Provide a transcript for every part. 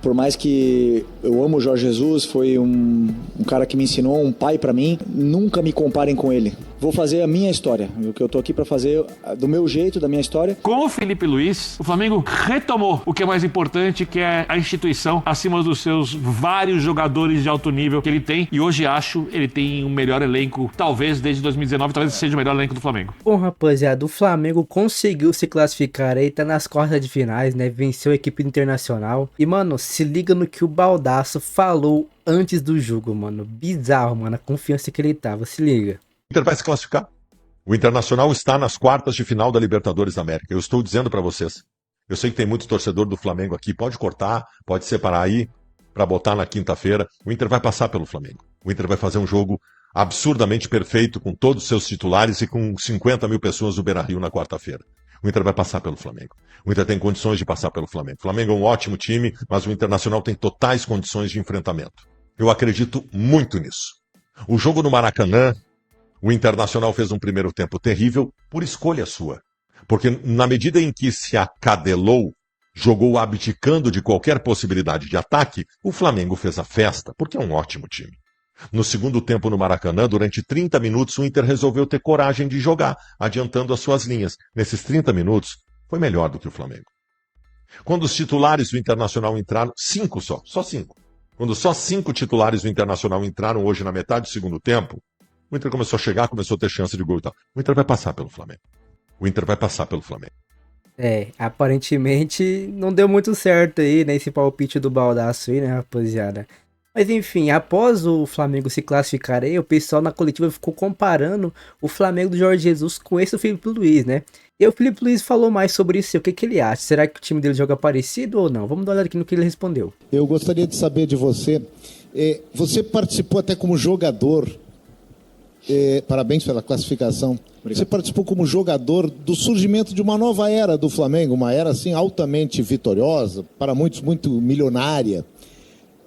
Por mais que eu amo o Jorge Jesus, foi um cara que me ensinou, um pai pra mim, nunca me comparem com ele. Vou fazer a minha história, o que eu tô aqui pra fazer do meu jeito, da minha história. Com o Felipe Luiz, o Flamengo retomou o que é mais importante, que é a instituição acima dos seus vários jogadores de alto nível que ele tem. E hoje acho ele tem o melhor elenco, talvez desde 2019, talvez seja o melhor elenco do Flamengo. Bom, rapaziada, o Flamengo conseguiu se classificar aí, tá nas quartas de finais, né? Venceu a equipe internacional. E, mano, se liga no que o Baldasso falou antes do jogo, mano. Bizarro, mano, a confiança que ele tava, se liga. O Inter vai se classificar. O Internacional está nas quartas de final da Libertadores da América. Eu estou dizendo para vocês. Eu sei que tem muito torcedor do Flamengo aqui. Pode cortar, pode separar aí para botar na quinta-feira. O Inter vai passar pelo Flamengo. O Inter vai fazer um jogo absurdamente perfeito com todos os seus titulares e com 50 mil pessoas do Beira-Rio na quarta-feira. O Inter vai passar pelo Flamengo. O Inter tem condições de passar pelo Flamengo. O Flamengo é um ótimo time, mas o Internacional tem totais condições de enfrentamento. Eu acredito muito nisso. O jogo no Maracanã, o Internacional fez um primeiro tempo terrível por escolha sua. Porque na medida em que se acadelou, jogou abdicando de qualquer possibilidade de ataque, o Flamengo fez a festa, porque é um ótimo time. No segundo tempo no Maracanã, durante 30 minutos, o Inter resolveu ter coragem de jogar, adiantando as suas linhas. Nesses 30 minutos, foi melhor do que o Flamengo. Quando os titulares do Internacional entraram, 5 só 5. Quando só 5 titulares do Internacional entraram hoje na metade do segundo tempo, o Inter começou a chegar, começou a ter chance de gol e tal. O Inter vai passar pelo Flamengo. O Inter vai passar pelo Flamengo. Aparentemente não deu muito certo aí, né, esse palpite do Baldasso aí, né, rapaziada. Mas enfim, após o Flamengo se classificar aí, o pessoal na coletiva ficou comparando o Flamengo do Jorge Jesus com esse do Felipe Luiz, né? E o Felipe Luiz falou mais sobre isso, o que ele acha? Será que o time dele joga parecido ou não? Vamos dar uma olhada aqui no que ele respondeu. Eu gostaria de saber de você, você participou até como jogador, parabéns pela classificação. Obrigado. Você participou como jogador do surgimento de uma nova era do Flamengo, uma era assim altamente vitoriosa, para muitos muito milionária.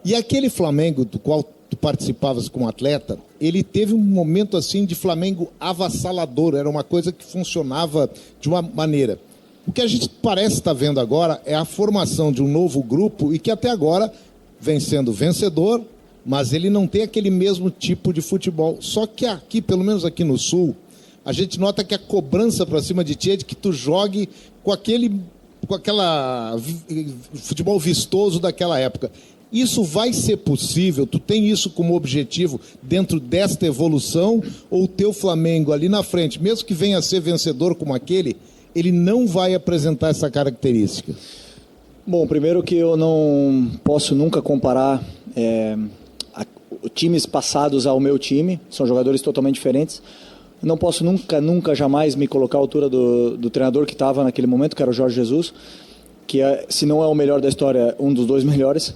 E aquele Flamengo do qual tu participavas como atleta, ele teve um momento assim de Flamengo avassalador, era uma coisa que funcionava de uma maneira. O que a gente parece estar vendo agora é a formação de um novo grupo e que até agora vem sendo vencedor, mas ele não tem aquele mesmo tipo de futebol. Só que aqui, pelo menos aqui no Sul, a gente nota que a cobrança para cima de ti é de que tu jogue com aquela futebol vistoso daquela época. Isso vai ser possível? Tu tem isso como objetivo dentro desta evolução? Ou o teu Flamengo ali na frente, mesmo que venha a ser vencedor como aquele, ele não vai apresentar essa característica? Bom, primeiro que eu não posso nunca comparar times passados ao meu time, são jogadores totalmente diferentes. Não posso nunca, jamais me colocar à altura do treinador que estava naquele momento, que era o Jorge Jesus, que se não é o melhor da história, um dos 2 melhores.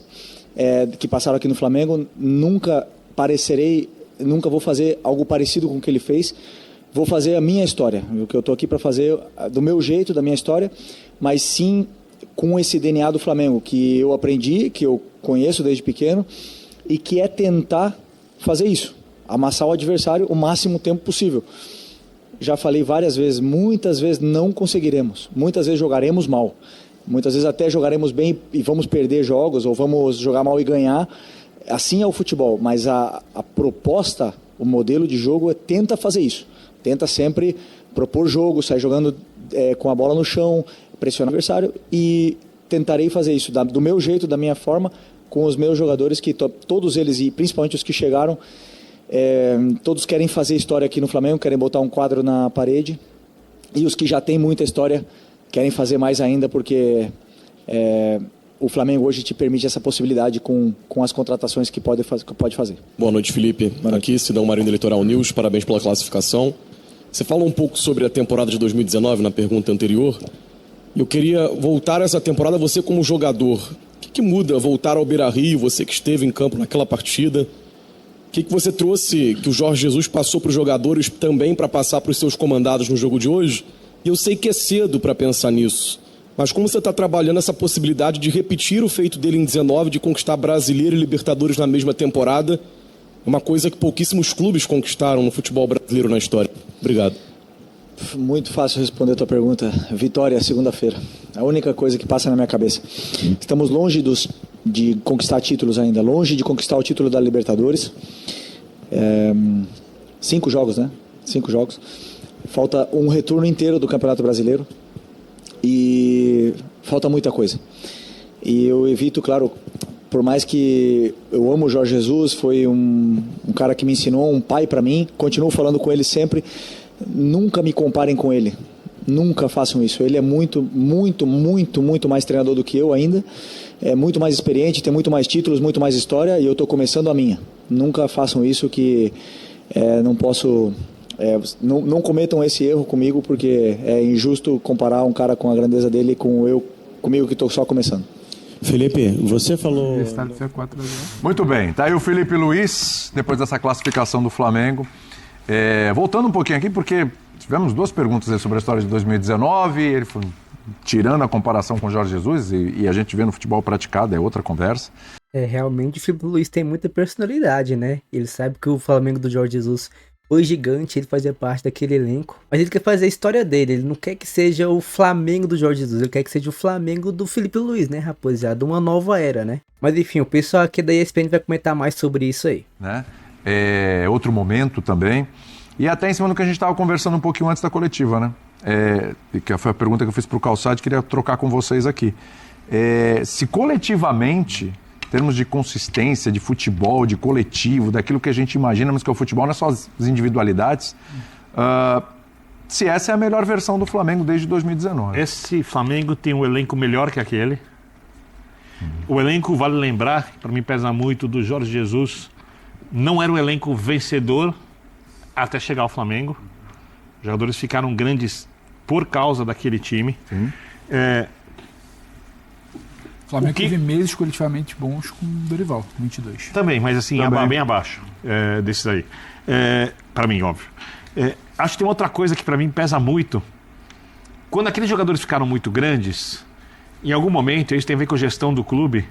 Que passaram aqui no Flamengo, nunca vou fazer algo parecido com o que ele fez, vou fazer a minha história, o que eu estou aqui para fazer do meu jeito, da minha história, mas sim com esse DNA do Flamengo, que eu aprendi, que eu conheço desde pequeno, e que é tentar fazer isso, amassar o adversário o máximo tempo possível. Já falei várias vezes, muitas vezes não conseguiremos, muitas vezes jogaremos mal. Muitas vezes até jogaremos bem e vamos perder jogos, ou vamos jogar mal e ganhar. Assim é o futebol, mas a proposta, o modelo de jogo tenta fazer isso. Tenta sempre propor jogo, sair jogando com a bola no chão, pressionar o adversário, e tentarei fazer isso do meu jeito, da minha forma, com os meus jogadores, que todos eles, e principalmente os que chegaram, todos querem fazer história aqui no Flamengo, querem botar um quadro na parede, e os que já têm muita história querem fazer mais ainda, porque o Flamengo hoje te permite essa possibilidade com as contratações que pode fazer. Boa noite, Felipe. Aqui, Sidão Marinho do Litoral News, parabéns pela classificação. Você falou um pouco sobre a temporada de 2019 na pergunta anterior. Eu queria voltar a essa temporada, você como jogador. O que muda voltar ao Beira-Rio, você que esteve em campo naquela partida? O que você trouxe, que o Jorge Jesus passou para os jogadores também para passar para os seus comandados no jogo de hoje? E eu sei que é cedo para pensar nisso, mas como você está trabalhando essa possibilidade de repetir o feito dele em 19, de conquistar Brasileiro e Libertadores na mesma temporada, uma coisa que pouquíssimos clubes conquistaram no futebol brasileiro na história. Obrigado. Muito fácil responder a tua pergunta. Vitória, segunda-feira. A única coisa que passa na minha cabeça. Estamos longe dos de conquistar títulos ainda, longe de conquistar o título da Libertadores. 5 jogos, né? 5 jogos. Falta um retorno inteiro do Campeonato Brasileiro e falta muita coisa. E eu evito, claro, por mais que eu amo o Jorge Jesus, foi um cara que me ensinou, um pai para mim, continuo falando com ele sempre, nunca me comparem com ele. Nunca façam isso. Ele é muito, muito, muito, muito mais treinador do que eu ainda. É muito mais experiente, tem muito mais títulos, muito mais história, e eu estou começando a minha. Nunca façam isso, que não posso... não cometam esse erro comigo, porque é injusto comparar um cara com a grandeza dele comigo que estou só começando. Felipe, você falou... Muito bem, tá aí o Felipe Luiz, depois dessa classificação do Flamengo. Voltando um pouquinho aqui, porque tivemos 2 perguntas aí sobre a história de 2019, ele foi tirando a comparação com o Jorge Jesus, e a gente vê no futebol praticado, é outra conversa. Realmente o Felipe Luiz tem muita personalidade, né? Ele sabe que o Flamengo do Jorge Jesus foi gigante, ele fazia parte daquele elenco, mas ele quer fazer a história dele, ele não quer que seja o Flamengo do Jorge Jesus, ele quer que seja o Flamengo do Felipe Luiz, né, rapaziada? Uma nova era, né? Mas enfim, o pessoal aqui da ESPN vai comentar mais sobre isso aí. Né? Outro momento também, e até em cima do que a gente estava conversando um pouquinho antes da coletiva, né? Que foi a pergunta que eu fiz para o Calçade, queria trocar com vocês aqui. Se coletivamente, em termos de consistência, de futebol, de coletivo, daquilo que a gente imagina, mas que é o futebol não é só as individualidades, se essa é a melhor versão do Flamengo desde 2019. Esse Flamengo tem um elenco melhor que aquele. O elenco, vale lembrar, para mim pesa muito, do Jorge Jesus, não era um elenco vencedor até chegar ao Flamengo. Os jogadores ficaram grandes por causa daquele time. O Flamengo teve meses coletivamente bons com o Dorival, 22. Também, mas assim, bem abaixo desses aí. Para mim, óbvio. Acho que tem outra coisa que para mim pesa muito. Quando aqueles jogadores ficaram muito grandes, em algum momento, isso tem a ver com a gestão do clube,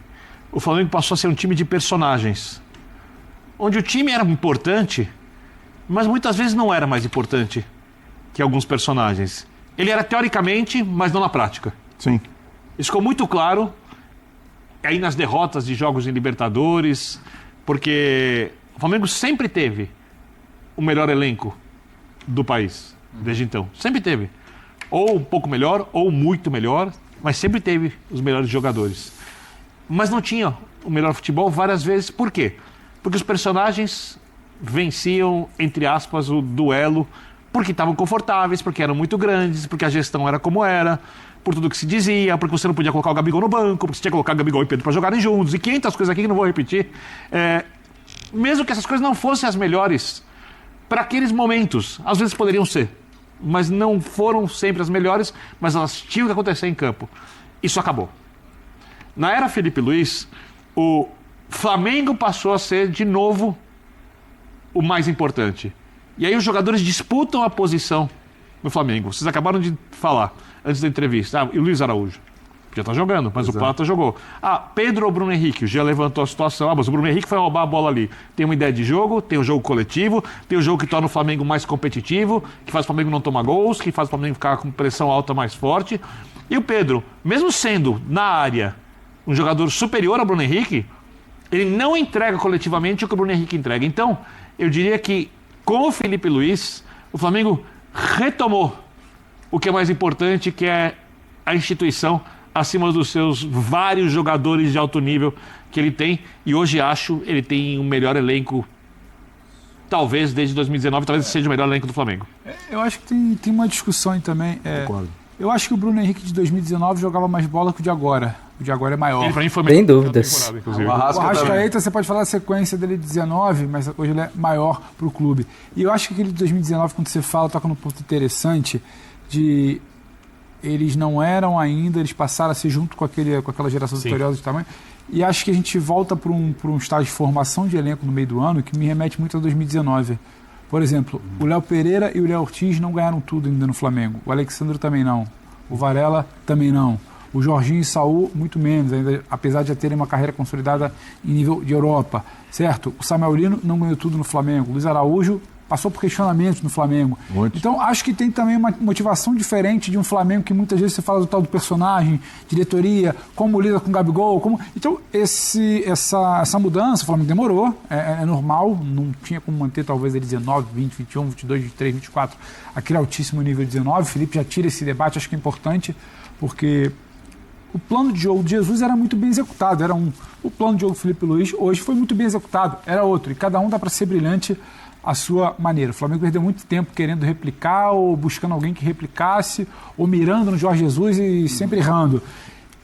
o Flamengo passou a ser um time de personagens. Onde o time era importante, mas muitas vezes não era mais importante que alguns personagens. Ele era teoricamente, mas não na prática. Sim. Isso ficou muito claro aí nas derrotas de jogos em Libertadores, porque o Flamengo sempre teve o melhor elenco do país, desde então. Sempre teve. Ou um pouco melhor, ou muito melhor, mas sempre teve os melhores jogadores. Mas não tinha o melhor futebol várias vezes. Por quê? Porque os personagens venciam, entre aspas, o duelo, porque estavam confortáveis, porque eram muito grandes, porque a gestão era como era, por tudo que se dizia, porque você não podia colocar o Gabigol no banco, porque você tinha que colocar o Gabigol e Pedro para jogarem juntos, e 500 coisas aqui que não vou repetir. Mesmo que essas coisas não fossem as melhores para aqueles momentos, às vezes poderiam ser, mas não foram sempre as melhores, mas elas tinham que acontecer em campo. Isso acabou. Na era Felipe Luiz, o Flamengo passou a ser, de novo, o mais importante. E aí os jogadores disputam a posição no Flamengo. Vocês acabaram de falar, antes da entrevista, e o Luiz Araújo? Já tá jogando, mas o Plata jogou. Pedro ou Bruno Henrique? Já levantou a situação. Mas o Bruno Henrique foi roubar a bola ali. Tem uma ideia de jogo, tem um jogo coletivo, tem um jogo que torna o Flamengo mais competitivo, que faz o Flamengo não tomar gols, que faz o Flamengo ficar com pressão alta mais forte. E o Pedro, mesmo sendo, na área, um jogador superior ao Bruno Henrique, ele não entrega coletivamente o que o Bruno Henrique entrega. Então, eu diria que com o Felipe Luiz, o Flamengo retomou o que é mais importante, que é a instituição acima dos seus vários jogadores de alto nível que ele tem. E hoje acho ele tem o melhor elenco, talvez desde 2019, talvez seja o melhor elenco do Flamengo. Eu acho que tem uma discussão aí também. Eu acho que o Bruno Henrique de 2019 jogava mais bola que o de agora. O de agora é maior. Ele, pra mim, foi Sem dúvidas. O Arrascaeta, você pode falar a sequência dele de 19, mas hoje ele é maior para o clube. E eu acho que aquele de 2019, quando você fala, toca num ponto interessante de eles não eram ainda, eles passaram a ser junto com aquela geração vitoriosa de tamanho. E acho que a gente volta para um estágio de formação de elenco no meio do ano que me remete muito a 2019. Por exemplo, o Léo Pereira e o Léo Ortiz não ganharam tudo ainda no Flamengo. O Alexandre também não. O Varela também não. O Jorginho e Saul, muito menos, ainda, apesar de já terem uma carreira consolidada em nível de Europa, certo? O Samuel Lino não ganhou tudo no Flamengo. O Luiz Araújo passou por questionamentos no Flamengo. Muito. Então, acho que tem também uma motivação diferente de um Flamengo que muitas vezes você fala do tal do personagem, diretoria, como lida com o Gabigol. Então, essa mudança, o Flamengo demorou, é normal, não tinha como manter talvez ele 19, 20, 21, 22, 23, 24, aquele altíssimo nível 19. O Felipe já tira esse debate, acho que é importante, porque o plano de jogo de Jesus era muito bem executado. O plano de jogo do Felipe Luiz hoje foi muito bem executado, era outro, e cada um dá para ser brilhante à sua maneira. O Flamengo perdeu muito tempo querendo replicar, ou buscando alguém que replicasse, ou mirando no Jorge Jesus e sempre errando.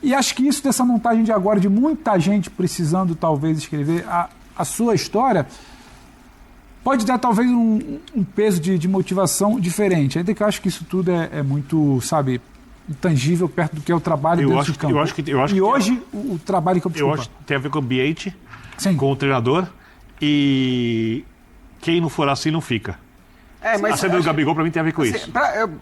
E acho que isso dessa montagem de agora, de muita gente precisando talvez escrever a sua história, pode dar talvez um peso de motivação diferente. Ainda que eu acho que isso tudo é muito, sabe, intangível perto do que é o trabalho dentro de campo. E hoje, o trabalho que eu acho que tem a ver com o ambiente, Sim. com o treinador, e quem não for assim não fica. A saída do Gabigol, pra mim, tem a ver com isso.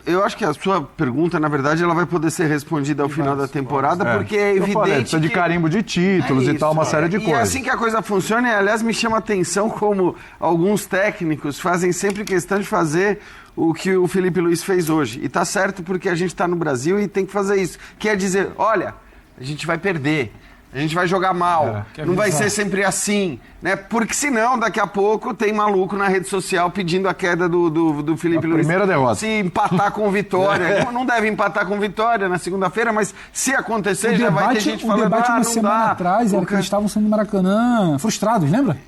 Eu acho que a sua pergunta, na verdade, ela vai poder ser respondida ao final da temporada, porque é evidente precisa de carimbo de títulos e tal, uma série de coisas. E assim que a coisa funciona, e, aliás, me chama a atenção como alguns técnicos fazem sempre questão de fazer o que o Felipe Luiz fez hoje. E tá certo, porque a gente está no Brasil e tem que fazer isso. Quer dizer, olha, a gente vai perder. A gente vai jogar mal, não vai ser sempre assim, né? Porque senão, daqui a pouco, tem maluco na rede social pedindo a queda do Felipe Luiz. Primeira derrota. Se empatar com Vitória. Não deve empatar com Vitória na segunda-feira, mas se acontecer, já vai ter gente falando, o debate uma semana atrás era o que eles estavam sendo no Maracanã frustrados, lembra?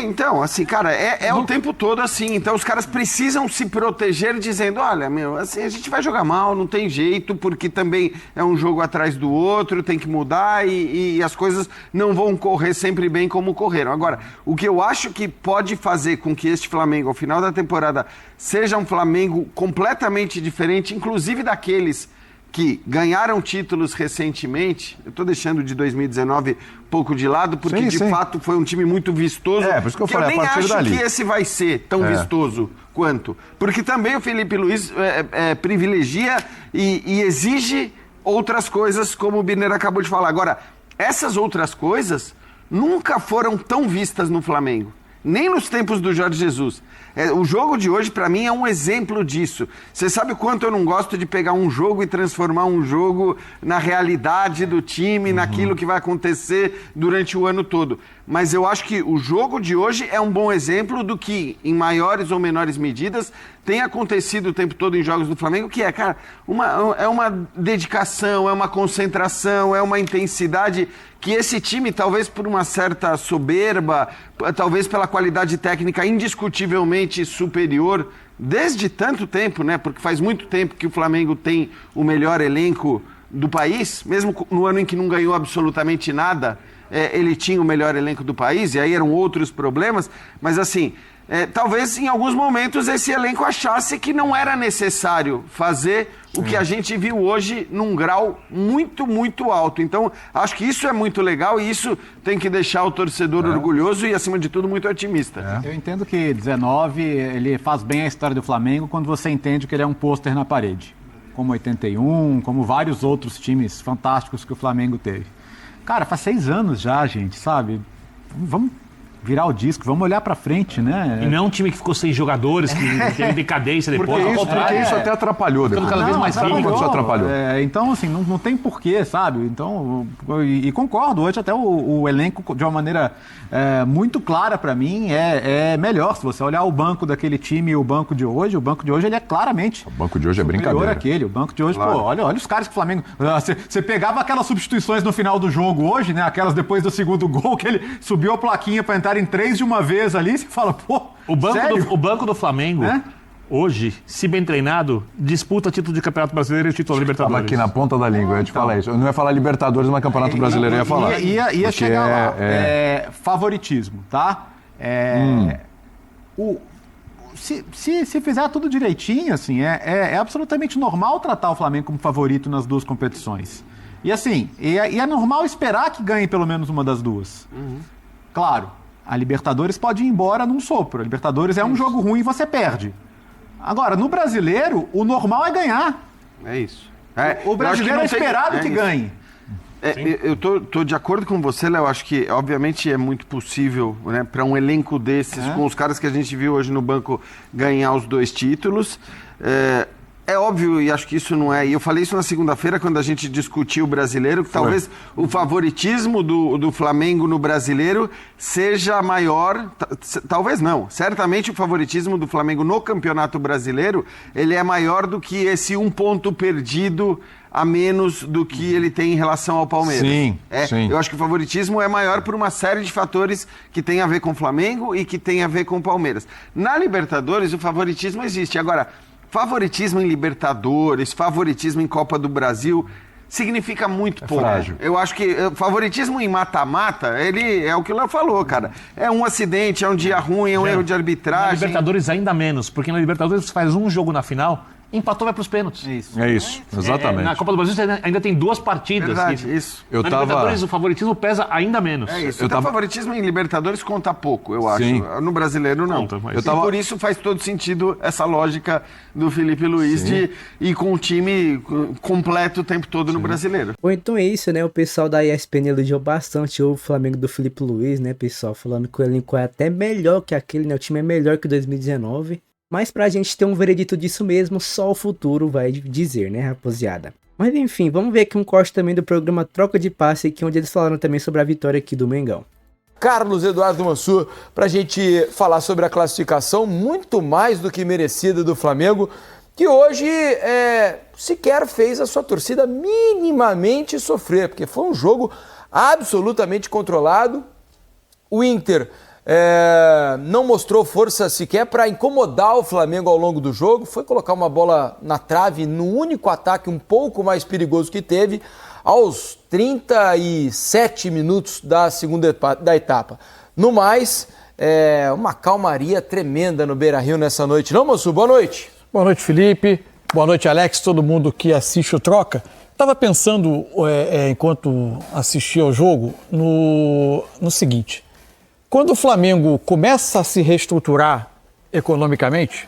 Então, assim, cara, o tempo todo assim. Então, os caras precisam se proteger dizendo, olha, assim, a gente vai jogar mal, não tem jeito, porque também é um jogo atrás do outro, tem que mudar e as coisas não vão correr sempre bem como correram. Agora, o que eu acho que pode fazer com que este Flamengo, ao final da temporada, seja um Flamengo completamente diferente, inclusive daqueles que ganharam títulos recentemente, eu estou deixando de 2019 um pouco de lado, porque de fato foi um time muito vistoso, por isso que eu falei, nem a partir acho dali. que esse vai ser tão vistoso quanto. Porque também o Felipe Luiz privilegia e exige outras coisas, como o Birner acabou de falar. Agora, essas outras coisas nunca foram tão vistas no Flamengo, nem nos tempos do Jorge Jesus. O jogo de hoje, para mim, é um exemplo disso. Você sabe o quanto eu não gosto de pegar um jogo e transformar um jogo na realidade do time, naquilo que vai acontecer durante o ano todo. Mas eu acho que o jogo de hoje é um bom exemplo do que, em maiores ou menores medidas, tem acontecido o tempo todo em jogos do Flamengo, que cara, é uma dedicação, é uma concentração, é uma intensidade que esse time, talvez por uma certa soberba, talvez pela qualidade técnica indiscutivelmente superior, desde tanto tempo, né? Porque faz muito tempo que o Flamengo tem o melhor elenco do país, mesmo no ano em que não ganhou absolutamente nada, ele tinha o melhor elenco do país, e aí eram outros problemas, mas assim, talvez em alguns momentos esse elenco achasse que não era necessário fazer o que a gente viu hoje num grau muito, muito alto. Então, acho que isso é muito legal e isso tem que deixar o torcedor orgulhoso e, acima de tudo, muito otimista. Eu entendo que 19, ele faz bem a história do Flamengo quando você entende que ele é um pôster na parede. Como 81, como vários outros times fantásticos que o Flamengo teve. Cara, faz 6 anos já, gente, sabe? Vamos virar o disco, vamos olhar pra frente, né? E não é um time que ficou sem jogadores, que teve decadência depois. Porque isso até atrapalhou depois. Cada vez mais físico. Isso atrapalhou. Então, assim, não tem porquê, sabe? Então, e concordo, hoje até o elenco, de uma maneira muito clara pra mim, é melhor. Se você olhar o banco daquele time e o banco de hoje ele é claramente... O banco de hoje é brincadeira. Aquele. O banco de hoje, claro. Pô, olha os caras que o Flamengo... Você pegava aquelas substituições no final do jogo hoje, né? Aquelas depois do segundo gol, que ele subiu a plaquinha pra entrar em 3 de uma vez ali, você fala, pô, o banco do Flamengo, hoje, se bem treinado, disputa título de Campeonato Brasileiro e título da Libertadores. Estava aqui na ponta da língua, eu ia te falar isso. Eu não ia falar Libertadores, mas Campeonato Brasileiro eu ia falar. Ia chegar lá. Favoritismo, tá? Se fizer tudo direitinho, assim, é absolutamente normal tratar o Flamengo como favorito nas duas competições. E assim, é normal esperar que ganhe pelo menos uma das duas. Claro, a Libertadores pode ir embora num sopro. A Libertadores é um jogo ruim e você perde. Agora, no Brasileiro, o normal é ganhar. É isso. O brasileiro é esperado que ganhe. Eu tô de acordo com você, Léo. Acho que, obviamente, é muito possível, né, para um elenco desses, com os caras que a gente viu hoje no banco, ganhar os 2 títulos. É óbvio, e acho que isso não é... E eu falei isso na segunda-feira, quando a gente discutiu o Brasileiro, que talvez o favoritismo do Flamengo no Brasileiro seja maior... Talvez não. Certamente o favoritismo do Flamengo no Campeonato Brasileiro, ele é maior do que esse 1 ponto perdido a menos do que ele tem em relação ao Palmeiras. Sim. Eu acho que o favoritismo é maior por uma série de fatores que tem a ver com o Flamengo e que tem a ver com o Palmeiras. Na Libertadores, o favoritismo existe. Agora... favoritismo em Libertadores, favoritismo em Copa do Brasil, significa muito pouco. Frágil. Eu acho que favoritismo em mata-mata, ele é o que o Léo falou, cara. É um acidente, é um dia ruim, é um erro de arbitragem. Na Libertadores ainda menos, porque na Libertadores você faz um jogo na final, empatou, vai pros pênaltis. É isso, exatamente. Na Copa do Brasil você ainda tem 2 partidas. Verdade, isso. Na Libertadores o favoritismo pesa ainda menos. É isso. Então, favoritismo em Libertadores conta pouco, eu acho. Sim. No Brasileiro, não. Conta, mas... E por isso faz todo sentido essa lógica do Felipe Luiz de ir com o time completo o tempo todo no Brasileiro. Ou então é isso, né? O pessoal da ESPN elogiou bastante o Flamengo do Felipe Luiz, né, pessoal? Falando que o elenco é até melhor que aquele, né? O time é melhor que o 2019. Mas pra gente ter um veredito disso mesmo, só o futuro vai dizer, né, rapaziada? Mas enfim, vamos ver aqui um corte também do programa Troca de Passe, aqui, onde eles falaram também sobre a vitória aqui do Mengão. Carlos Eduardo Mansur, pra gente falar sobre a classificação muito mais do que merecida do Flamengo, que hoje sequer fez a sua torcida minimamente sofrer, porque foi um jogo absolutamente controlado. O Inter não mostrou força sequer para incomodar o Flamengo ao longo do jogo, foi colocar uma bola na trave no único ataque um pouco mais perigoso que teve aos 37 minutos da segunda etapa. No mais, uma calmaria tremenda no Beira-Rio nessa noite. Não, moço? Boa noite. Boa noite, Felipe. Boa noite, Alex, todo mundo que assiste o Troca. Estava pensando, enquanto assistia ao jogo, no seguinte. Quando o Flamengo começa a se reestruturar economicamente,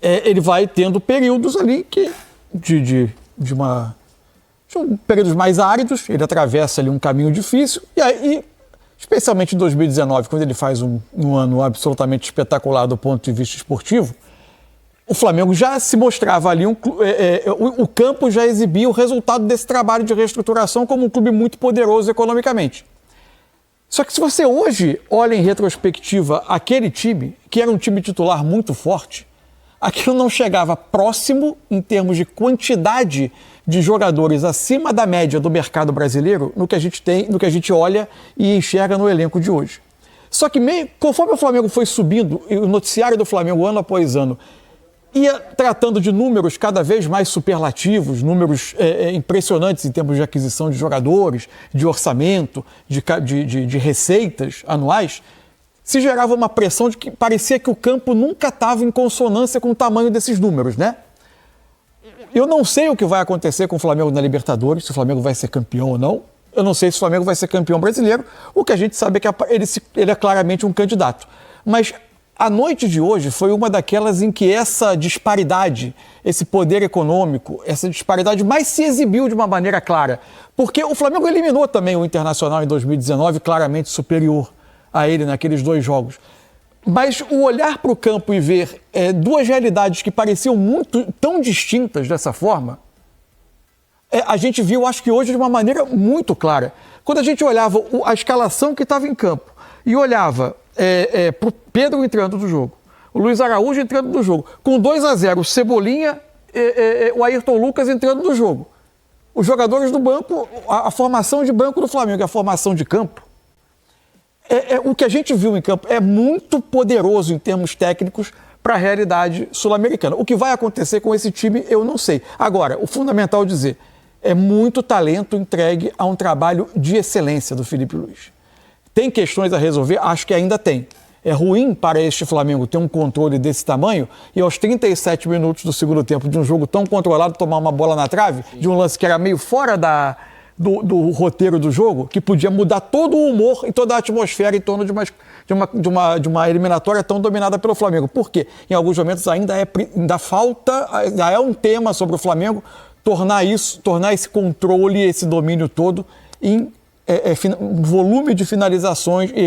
ele vai tendo períodos ali de períodos mais áridos, ele atravessa ali um caminho difícil, e aí, especialmente em 2019, quando ele faz um ano absolutamente espetacular do ponto de vista esportivo, o Flamengo já se mostrava ali, o campo já exibia o resultado desse trabalho de reestruturação como um clube muito poderoso economicamente. Só que se você hoje olha em retrospectiva aquele time, que era um time titular muito forte, aquilo não chegava próximo em termos de quantidade de jogadores acima da média do mercado brasileiro no que a gente tem, no que a gente olha e enxerga no elenco de hoje. Só que conforme o Flamengo foi subindo, e o noticiário do Flamengo ano após ano ia tratando de números cada vez mais superlativos, números impressionantes em termos de aquisição de jogadores, de orçamento, de receitas anuais, se gerava uma pressão de que parecia que o campo nunca estava em consonância com o tamanho desses números, né? Eu não sei o que vai acontecer com o Flamengo na Libertadores, se o Flamengo vai ser campeão ou não. Eu não sei se o Flamengo vai ser campeão brasileiro. O que a gente sabe é que ele é claramente um candidato. Mas a noite de hoje foi uma daquelas em que essa disparidade, esse poder econômico, essa disparidade mais se exibiu de uma maneira clara. Porque o Flamengo eliminou também o Internacional em 2019, claramente superior a ele naqueles 2 jogos. Mas o olhar para o campo e ver duas realidades que pareciam tão distintas dessa forma, a gente viu, acho que hoje, de uma maneira muito clara. Quando a gente olhava a escalação que estava em campo e olhava para o Pedro entrando no jogo, o Luiz Araújo entrando no jogo, com 2-0, o Cebolinha, o Ayrton Lucas entrando no jogo. Os jogadores do banco, a formação de banco do Flamengo e a formação de campo, o que a gente viu em campo é muito poderoso em termos técnicos para a realidade sul-americana. O que vai acontecer com esse time, eu não sei. Agora, o fundamental dizer, é muito talento entregue a um trabalho de excelência do Felipe Luiz. Tem questões a resolver? Acho que ainda tem. É ruim para este Flamengo ter um controle desse tamanho e aos 37 minutos do segundo tempo de um jogo tão controlado tomar uma bola na trave, de um lance que era meio fora do roteiro do jogo, que podia mudar todo o humor e toda a atmosfera em torno de uma eliminatória tão dominada pelo Flamengo. Por quê? Em alguns momentos ainda é um tema sobre o Flamengo tornar esse controle, esse domínio todo em volume de finalizações e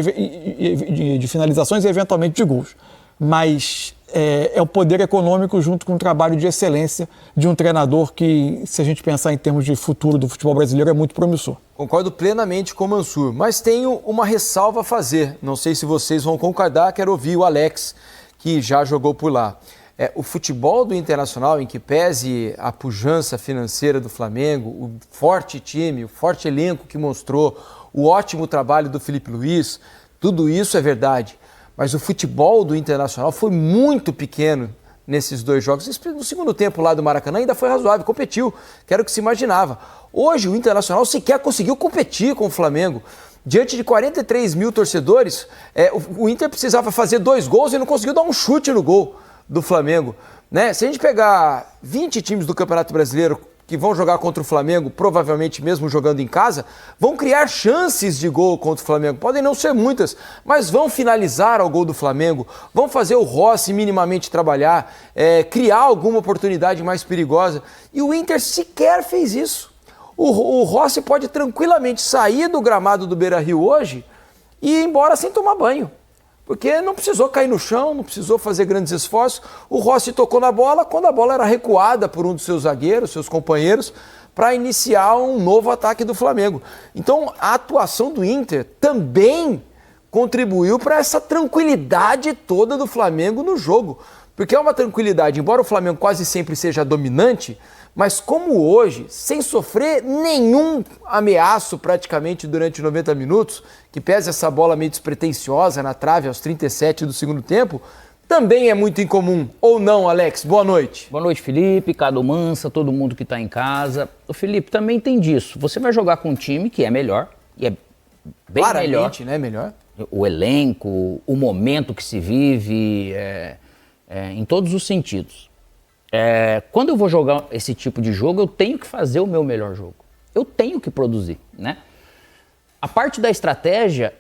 eventualmente de gols. Mas é o poder econômico junto com o trabalho de excelência de um treinador que, se a gente pensar em termos de futuro do futebol brasileiro, é muito promissor. Concordo plenamente com o Mansur, mas tenho uma ressalva a fazer. Não sei se vocês vão concordar, quero ouvir o Alex, que já jogou por lá. O futebol do Internacional, em que pese a pujança financeira do Flamengo, o forte time, o forte elenco que mostrou, o ótimo trabalho do Felipe Luiz, tudo isso é verdade. Mas o futebol do Internacional foi muito pequeno nesses 2 jogos. No segundo tempo lá do Maracanã ainda foi razoável, competiu, que era o que se imaginava. Hoje o Internacional sequer conseguiu competir com o Flamengo. Diante de 43 mil torcedores, o Inter precisava fazer 2 gols e não conseguiu dar um chute no gol do Flamengo, né? Se a gente pegar 20 times do Campeonato Brasileiro que vão jogar contra o Flamengo, provavelmente mesmo jogando em casa, vão criar chances de gol contra o Flamengo. Podem não ser muitas, mas vão finalizar ao gol do Flamengo, vão fazer o Rossi minimamente trabalhar, criar alguma oportunidade mais perigosa. E o Inter sequer fez isso. O Rossi pode tranquilamente sair do gramado do Beira-Rio hoje e ir embora sem tomar banho. Porque não precisou cair no chão, não precisou fazer grandes esforços. O Rossi tocou na bola quando a bola era recuada por um dos seus zagueiros, seus companheiros, para iniciar um novo ataque do Flamengo. Então, a atuação do Inter também contribuiu para essa tranquilidade toda do Flamengo no jogo. Porque é uma tranquilidade, embora o Flamengo quase sempre seja dominante, mas como hoje, sem sofrer nenhum ameaço praticamente durante 90 minutos, que pesa essa bola meio despretensiosa na trave aos 37 do segundo tempo, também é muito incomum. Ou não, Alex? Boa noite. Boa noite, Felipe, Cado Mansa, todo mundo que está em casa. O Felipe também tem disso. Você vai jogar com um time que é melhor, e é bem claramente, melhor. Né? Melhor. O elenco, o momento que se vive, em todos os sentidos. Quando eu vou jogar esse tipo de jogo, eu tenho que fazer o meu melhor jogo. Eu tenho que produzir, né? A parte da estratégia,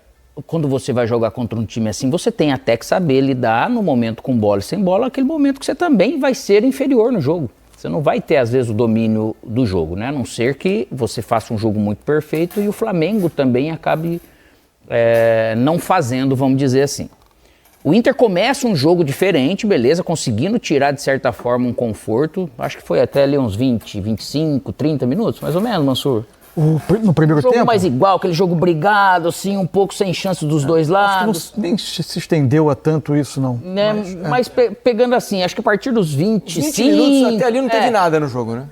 quando você vai jogar contra um time assim, você tem até que saber lidar no momento com bola e sem bola, aquele momento que você também vai ser inferior no jogo. Você não vai ter, às vezes, o domínio do jogo, né? A não ser que você faça um jogo muito perfeito e o Flamengo também acabe não fazendo, vamos dizer assim. O Inter começa um jogo diferente, beleza, conseguindo tirar de certa forma um conforto. Acho que foi até ali uns 20, 25, 30 minutos, mais ou menos, Mansur. No primeiro tempo? Jogo mais igual, aquele jogo brigado, assim, um pouco sem chance dos dois lados. Acho que nem se estendeu a tanto isso, não. Né? Mas pegando assim, acho que a partir dos 20 minutos até ali não teve nada no jogo, né?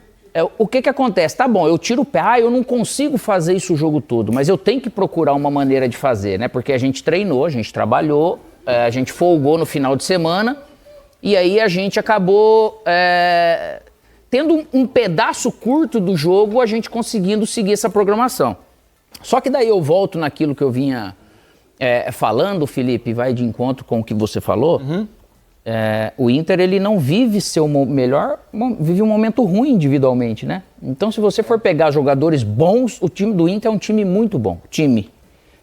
O que acontece? Tá bom, eu tiro o pé, eu não consigo fazer isso o jogo todo, mas eu tenho que procurar uma maneira de fazer, né? Porque a gente treinou, a gente trabalhou, a gente folgou no final de semana e aí a gente acabou tendo um pedaço curto do jogo, a gente conseguindo seguir essa programação. Só que daí eu volto naquilo que eu vinha falando, Felipe, vai de encontro com o que você falou. O Inter, ele não vive seu melhor, vive um momento ruim individualmente, né? Então, se você for pegar jogadores bons, o time do Inter é um time muito bom,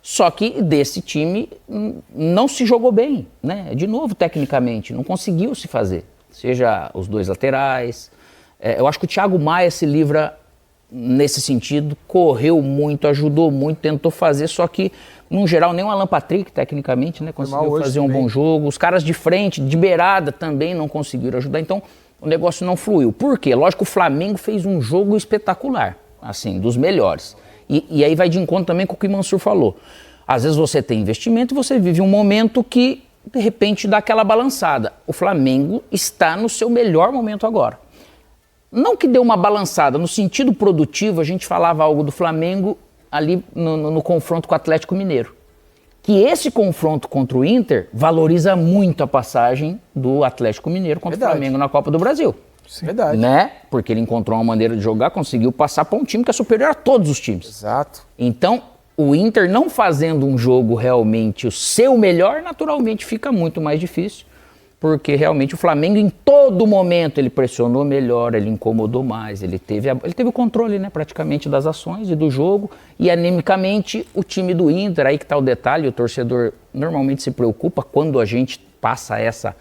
Só que desse time não se jogou bem, né? De novo, tecnicamente, não conseguiu se fazer. Seja os dois laterais. Eu acho que o Thiago Maia se livra nesse sentido, correu muito, ajudou muito, tentou fazer, só que, no geral, nem o Alan Patrick, tecnicamente, né? Conseguiu fazer um bom jogo. Os caras de frente, de beirada, também não conseguiram ajudar. Então, o negócio não fluiu. Por quê? Lógico que o Flamengo fez um jogo espetacular, assim, dos melhores. E aí vai de encontro também com o que o Mansur falou. Às vezes você tem investimento e você vive um momento que, de repente, dá aquela balançada. O Flamengo está no seu melhor momento agora. Não que deu uma balançada, no sentido produtivo, a gente falava algo do Flamengo ali no confronto com o Atlético Mineiro. Que esse confronto contra o Inter valoriza muito a passagem do Atlético Mineiro contra o Flamengo na Copa do Brasil. Verdade. Né? Porque ele encontrou uma maneira de jogar, conseguiu passar para um time que é superior a todos os times. Exato. Então, o Inter não fazendo um jogo realmente o seu melhor, naturalmente fica muito mais difícil, porque realmente o Flamengo em todo momento ele pressionou melhor, ele incomodou mais, ele teve o controle, né, praticamente das ações e do jogo, e animicamente o time do Inter, aí que está o detalhe, o torcedor normalmente se preocupa quando a gente passa essa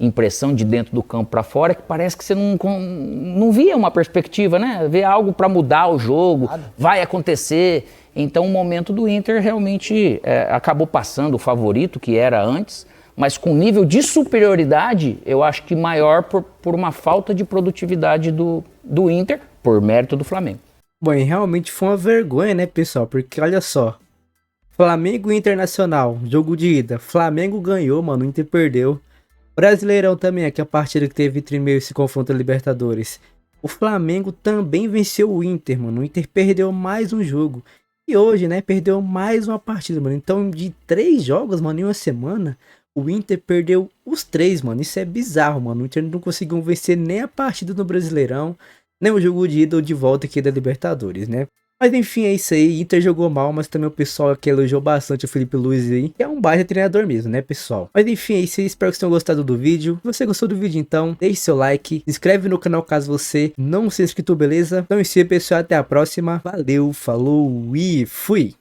impressão de dentro do campo para fora, que parece que você não via uma perspectiva, né? Ver algo para mudar o jogo, vai acontecer. Então o momento do Inter realmente acabou passando o favorito que era antes, mas com nível de superioridade, eu acho que maior por uma falta de produtividade do Inter, por mérito do Flamengo. Bom, e realmente foi uma vergonha, né, pessoal? Porque olha só, Flamengo e Internacional, jogo de ida, Flamengo ganhou, mano, o Inter perdeu. Brasileirão também, aqui a partida que teve entre meio esse confronto da Libertadores. O Flamengo também venceu o Inter, mano. O Inter perdeu mais um jogo. E hoje, né, perdeu mais uma partida, mano. Então, de 3 jogos, mano, em uma semana, o Inter perdeu os 3, mano. Isso é bizarro, mano. O Inter não conseguiu vencer nem a partida no Brasileirão, nem o jogo de ida ou de volta aqui da Libertadores, né? Mas enfim, é isso aí. Inter jogou mal, mas também o pessoal aqui elogiou bastante o Felipe Luiz aí, que é um baita treinador mesmo, né, pessoal? Mas enfim, é isso aí. Espero que vocês tenham gostado do vídeo. Se você gostou do vídeo, então, deixe seu like, se inscreve no canal caso você não seja inscrito, beleza? Então é isso aí, pessoal. Até a próxima. Valeu, falou e fui!